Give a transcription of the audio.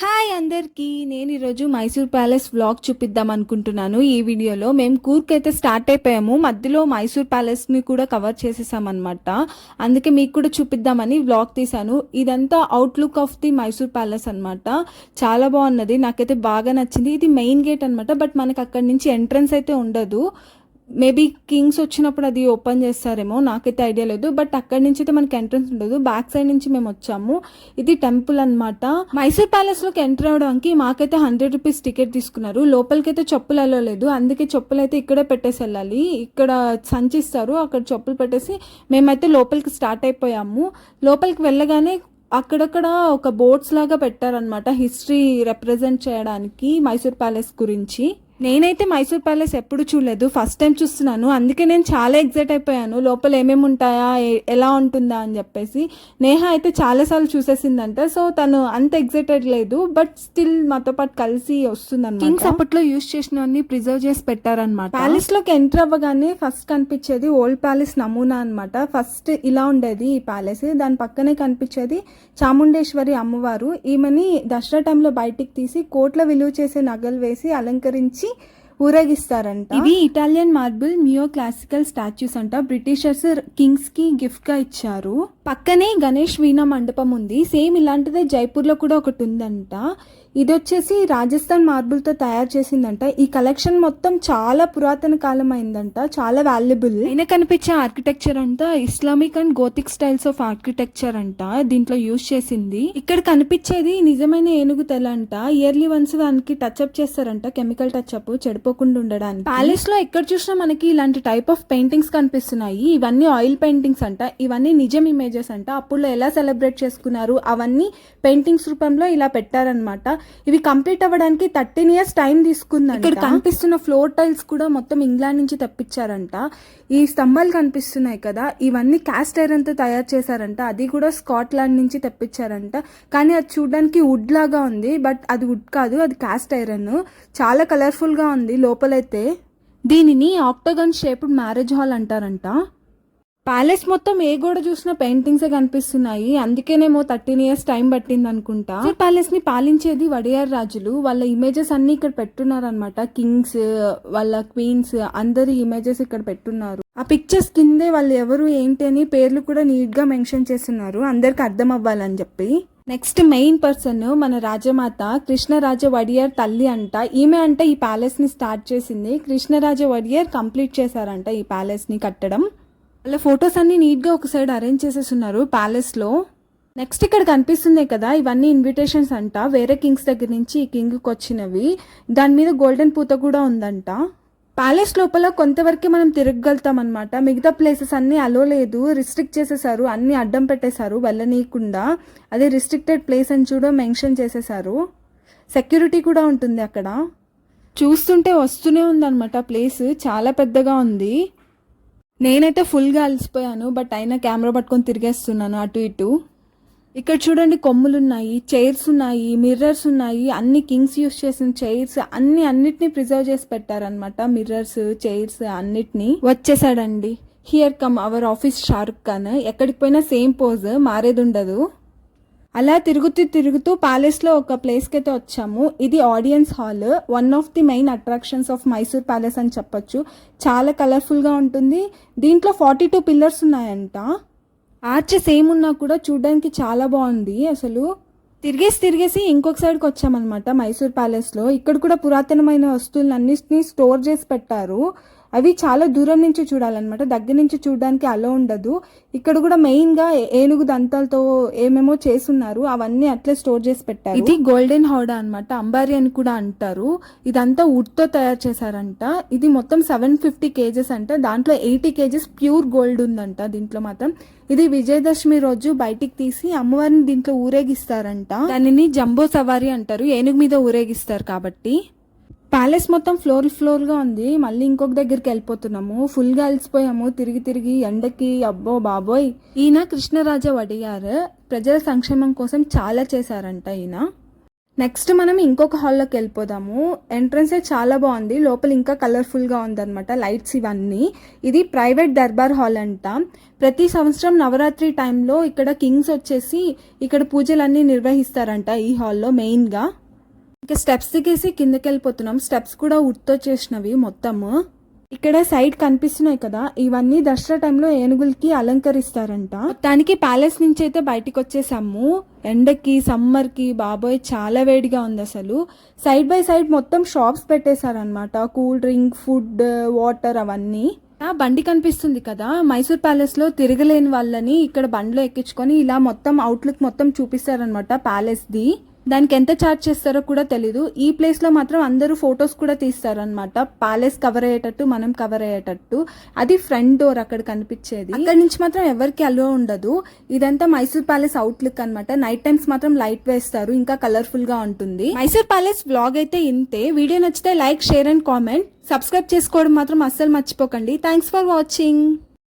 Hi అందరికీ, నేను ఈరోజు మైసూర్ ప్యాలెస్ వ్లాగ్ చూపిద్దాం అనుకుంటున్నాను. ఈ వీడియోలో మేము కూర్గ్ అయితే స్టార్ట్ అయిపోయాము. మధ్యలో మైసూర్ ప్యాలెస్ని కూడా కవర్ చేసేసామన్నమాట. అందుకే మీకు కూడా చూపిద్దామని వ్లాగ్ తీశాను. ఇదంతా outlook of the Mysore palace అనమాట. చాలా బాగున్నది, నాకైతే బాగా నచ్చింది. ఇది మెయిన్ గేట్ అనమాట, బట్ మనకు అక్కడి నుంచి ఎంట్రన్స్ అయితే ఉండదు. మేబీ కింగ్స్ వచ్చినప్పుడు అది ఓపెన్ చేస్తారేమో, నాకైతే ఐడియా లేదు. బట్ అక్కడి నుంచి అయితే మనకి ఎంట్రన్స్ ఉండదు. బ్యాక్ సైడ్ నుంచి మేము వచ్చాము. ఇది టెంపుల్ అనమాట. మైసూర్ ప్యాలెస్ లోకి ఎంటర్ అవడానికి మాకైతే 100 రూపీస్ టికెట్ తీసుకున్నారు. లోపలికైతే చెప్పులు వెళ్ళలేదు, అందుకే చెప్పులు అయితే ఇక్కడే పెట్టేసి వెళ్ళాలి. ఇక్కడ సంచిస్తారు, అక్కడ చెప్పులు పెట్టేసి మేమైతే లోపలికి స్టార్ట్ అయిపోయాము. లోపలికి వెళ్ళగానే అక్కడక్కడ ఒక బోర్డ్స్ లాగా పెట్టారనమాట, హిస్టరీ రిప్రజెంట్ చేయడానికి మైసూర్ ప్యాలెస్ గురించి. నేనైతే మైసూర్ ప్యాలెస్ ఎప్పుడు చూడలేదు, ఫస్ట్ టైం చూస్తున్నాను. అందుకే నేను చాలా ఎగ్జైట్ అయిపోయాను, లోపల ఏమేమి ఉంటాయా, ఎలా ఉంటుందా అని చెప్పేసి. నేహ అయితే చాలాసార్లు చూసేసిందంట, సో తను అంత ఎగ్జైటెడ్ లేదు, బట్ స్టిల్ మాతో పాటు కలిసి వస్తుందన్నమాట. కింగ్స్ అప్పట్లో యూజ్ చేసినవన్నీ ప్రిజర్వ్ చేసి పెట్టారనమాట. ప్యాలెస్ లోకి ఎంటర్ అవ్వగానే ఫస్ట్ కనిపించేది ఓల్డ్ ప్యాలెస్ నమూనా అనమాట. ఫస్ట్ ఇలా ఉండేది ఈ ప్యాలెస్, దాని పక్కనే కనిపించేది చాముండేశ్వరి అమ్మవారు. ఈమెని దసరా టైంలో బయటికి తీసి కోట్ల విలువ చేసే నగలు వేసి అలంకరించి ఊరేగిస్తారంట. ఇవి Italian marble new classical statues అంట, బ్రిటిషర్స్ కింగ్స్ కి గిఫ్ట్ గా ఇచ్చారు. పక్కనే గణేష్ వీణ మండపం ఉంది, సేమ్ ఇలాంటిదే జైపూర్ లో కూడా ఒకటి ఉందంట. ఇది వచ్చేసి రాజస్థాన్ మార్బుల్ తో తయారు చేసిందంట. ఈ కలెక్షన్ మొత్తం చాలా పురాతన కాలం అయిందంట, చాలా వాల్యుబుల్. అయినా కనిపించే ఆర్కిటెక్చర్ అంతా Islamic and Gothic styles of architecture అంట దీంట్లో యూజ్ చేసింది. ఇక్కడ కనిపించేది నిజమైన ఏనుగు తెల అంట. ఇయర్లీ వన్స్ దానికి టచ్అప్ చేస్తారంట, కెమికల్ టచ్అప్, చెడిపోకుండా ఉండడానికి. ప్యాలెస్ లో ఎక్కడ చూసినా మనకి ఇలాంటి టైప్ ఆఫ్ పెయింటింగ్స్ కనిపిస్తున్నాయి. ఇవన్నీ ఆయిల్ పెయింటింగ్స్ అంట, ఇవన్నీ నిజం ఇమేజెస్ అంట. అప్పుడు ఎలా సెలబ్రేట్ చేసుకున్నారు అవన్నీ పెయింటింగ్స్ రూపంలో ఇలా పెట్టారనమాట. ఇవి కంప్లీట్ అవ్వడానికి 13 years టైం తీసుకుంది. ఇక్కడ కనిపిస్తున్న ఫ్లోర్ టైల్స్ కూడా మొత్తం ఇంగ్లాండ్ నుంచి తెప్పించారంట. ఈ స్తంభాలు కనిపిస్తున్నాయి కదా, ఇవన్నీ క్యాస్ట్ ఐరన్ తో తయారు చేశారంట. అది కూడా స్కాట్లాండ్ నుంచి తెప్పించారంట. కానీ అది చూడడానికి వుడ్ లాగా ఉంది, బట్ అది వుడ్ కాదు, అది క్యాస్ట్ ఐరన్. చాలా కలర్ఫుల్ గా ఉంది లోపలైతే. దీనిని ఆక్టోగన్ షేప్డ్ మ్యారేజ్ హాల్ అంటారంట. ప్యాలెస్ మొత్తం ఏ గోడ చూసినా పెయింటింగ్స్ కనిపిస్తున్నాయి, అందుకేనేమో 13 years టైం పట్టింది అనుకుంటా. ప్యాలెస్ ని పాలించేది వడియార్ రాజులు, వాళ్ళ ఇమేజెస్ అన్ని ఇక్కడ పెట్టున్నారనమాట. కింగ్స్, వాళ్ళ క్వీన్స్, అందరి ఇమేజెస్ ఇక్కడ పెట్టున్నారు. ఆ పిక్చర్స్ కిందే వాళ్ళు ఎవరు ఏంటి అని పేర్లు కూడా నీట్ గా మెన్షన్ చేస్తున్నారు, అందరికి అర్థం అవ్వాలని చెప్పి. నెక్స్ట్ మెయిన్ పర్సన్ మన రాజమాత కృష్ణరాజ వడియార్ తల్లి అంట. ఈమె అంటే ఈ ప్యాలెస్ ని స్టార్ట్ చేసింది. కృష్ణరాజ వడియార్ కంప్లీట్ చేశారంట ఈ ప్యాలెస్ ని కట్టడం. వాళ్ళ ఫొటోస్ అన్ని నీట్ గా ఒక సైడ్ అరేంజ్ చేసేస్తున్నారు ప్యాలెస్ లో. నెక్స్ట్ ఇక్కడ కనిపిస్తుంది కదా, ఇవన్నీ ఇన్విటేషన్స్ అంట, వేరే కింగ్స్ దగ్గర నుంచి ఈ కింగ్ కి వచ్చినవి. దాని మీద గోల్డెన్ పూత కూడా ఉందంట. ప్యాలెస్ లోపల కొంతవరకే మనం తిరగలుగుతాం అనమాట, మిగతా ప్లేసెస్ అన్ని అలో లేదు, రిస్ట్రిక్ట్ చేసేసారు, అన్ని అడ్డం పెట్టేశారు వెళ్ళనీయకుండా. అదే రిస్ట్రిక్టెడ్ ప్లేస్ అని చూడ మెన్షన్ చేసేసారు. సెక్యూరిటీ కూడా ఉంటుంది అక్కడ. చూస్తుంటే వస్తూనే ఉందన్నమాట, ప్లేస్ చాలా పెద్దగా ఉంది. నేనైతే ఫుల్గా అలసిపోయాను, బట్ అయినా కెమెరా పట్టుకొని తిరిగేస్తున్నాను అటు ఇటు. ఇక్కడ చూడండి, కొమ్ములు ఉన్నాయి, చైర్స్ ఉన్నాయి, మిర్రర్స్ ఉన్నాయి. అన్ని కింగ్స్ యూస్ చేసిన చైర్స్ అన్నిటినీ ప్రిజర్వ్ చేసి పెట్టారనమాట. మిర్రర్స్, చైర్స్ అన్నిటినీ. వచ్చేసాడండి, here come our office Shahrukh Khan. ఎక్కడికి పోయినా సేమ్ పోజ్, మారేది ఉండదు. అలా తిరుగుతూ ప్యాలెస్ లో ఒక ప్లేస్ కి అయితే వచ్చాము. ఇది audience hall, one of the main attractions of Mysore palace అని చెప్పొచ్చు. చాలా కలర్ఫుల్ గా ఉంటుంది. దీంట్లో 42 పిల్లర్స్ ఉన్నాయంట. ఆర్చెస్ ఏమున్నా కూడా చూడడానికి చాలా బాగుంది. అసలు తిరిగేసి ఇంకొక సైడ్కి వచ్చామన్నమాట మైసూర్ ప్యాలెస్ లో. ఇక్కడ కూడా పురాతనమైన వస్తువులను అన్నిటినీ స్టోర్ చేసి పెట్టారు. అవి చాలా దూరం నుంచి చూడాలన్నమాట, దగ్గర నుంచి చూడడానికి అలో ఉండదు. ఇక్కడ కూడా మెయిన్ గా ఏనుగు దంతాలతో ఏమేమో చేసున్నారు, అవన్నీ అట్లే స్టోర్ చేసి పెట్టారు. ఇది గోల్డెన్ హౌడా అనమాట, అంబారీ అని కూడా అంటారు. ఇదంతా వుడ్ తో తయారు చేశారంట. ఇది మొత్తం 750 kgs అంట, దాంట్లో 80 kgs ప్యూర్ గోల్డ్ ఉందంట దీంట్లో మాత్రం. ఇది విజయదశమి రోజు బయటికి తీసి అమ్మవారిని దీంట్లో ఊరేగిస్తారంట. దానిని జంబో సవారీ అంటారు, ఏనుగు మీద ఊరేగిస్తారు కాబట్టి. ప్యాలెస్ మొత్తం ఫ్లోర్ గా ఉంది. మళ్ళీ ఇంకొక దగ్గరికి వెళ్ళిపోతున్నాము, ఫుల్ గా అలసిపోయాము తిరిగి ఎండకి. అబ్బో బాబోయ్. ఈయన కృష్ణరాజ వడియార్ ప్రజల సంక్షేమం కోసం చాలా చేశారంట ఈయన. నెక్స్ట్ మనం ఇంకొక హాల్లోకి వెళ్ళిపోదాము. ఎంట్రన్స్ చాలా బాగుంది, లోపల ఇంకా కలర్ఫుల్గా ఉందన్నమాట, లైట్స్ ఇవన్నీ. ఇది ప్రైవేట్ దర్బార్ హాల్ అంట. ప్రతి సంవత్సరం నవరాత్రి టైంలో ఇక్కడ కింగ్స్ వచ్చేసి ఇక్కడ పూజలన్నీ నిర్వహిస్తారంట ఈ హాల్లో మెయిన్గా. ఇంకా స్టెప్స్ దిగేసి కిందకి వెళ్ళిపోతున్నాం. స్టెప్స్ కూడా ఉత్తొచ్చేసినవి మొత్తము. ఇక్కడ సైడ్ కనిపిస్తున్నాయి కదా, ఇవన్నీ దసరా టైంలో ఏనుగులకి అలంకరిస్తారంట. దానికి ప్యాలెస్ నుంచి అయితే బయటికి వచ్చేసాము. ఎండకి సమ్మర్కి బాబోయ్ చాలా వేడిగా ఉంది అసలు. సైడ్ బై సైడ్ మొత్తం షాప్స్ పెట్టేశారనమాట, కూల్ డ్రింక్, ఫుడ్, వాటర్ అవన్నీ. బండి కనిపిస్తుంది కదా, మైసూర్ ప్యాలెస్ లో తిరగలేని వాళ్ళని ఇక్కడ బండిలో ఎక్కించుకొని ఇలా మొత్తం అవుట్లుక్ మొత్తం చూపిస్తారనమాట ప్యాలెస్ ది. దానికి ఎంత ఛార్జ్ చేస్తారో కూడా తెలీదు. ఈ ప్లేస్ లో మాత్రం అందరూ ఫొటోస్ కూడా తీస్తారనమాట, ప్యాలెస్ కవర్ అయ్యేటట్టు, మనం కవర్ అయ్యేటట్టు. అది ఫ్రంట్ డోర్ అక్కడ కనిపించేది. అక్కడ నుంచి మాత్రం ఎవరికి అలో ఉండదు. ఇదంతా మైసూర్ ప్యాలెస్ అవుట్లుక్ అనమాట. నైట్ టైమ్స్ మాత్రం లైట్ వేస్తారు, ఇంకా కలర్ఫుల్ గా ఉంటుంది. మైసూర్ ప్యాలెస్ వ్లాగ్ అయితే ఇంతే. వీడియో నచ్చితే like, share and comment. Subscribe చేసుకోవడం మాత్రం అస్సలు మర్చిపోకండి. Thanks for watching.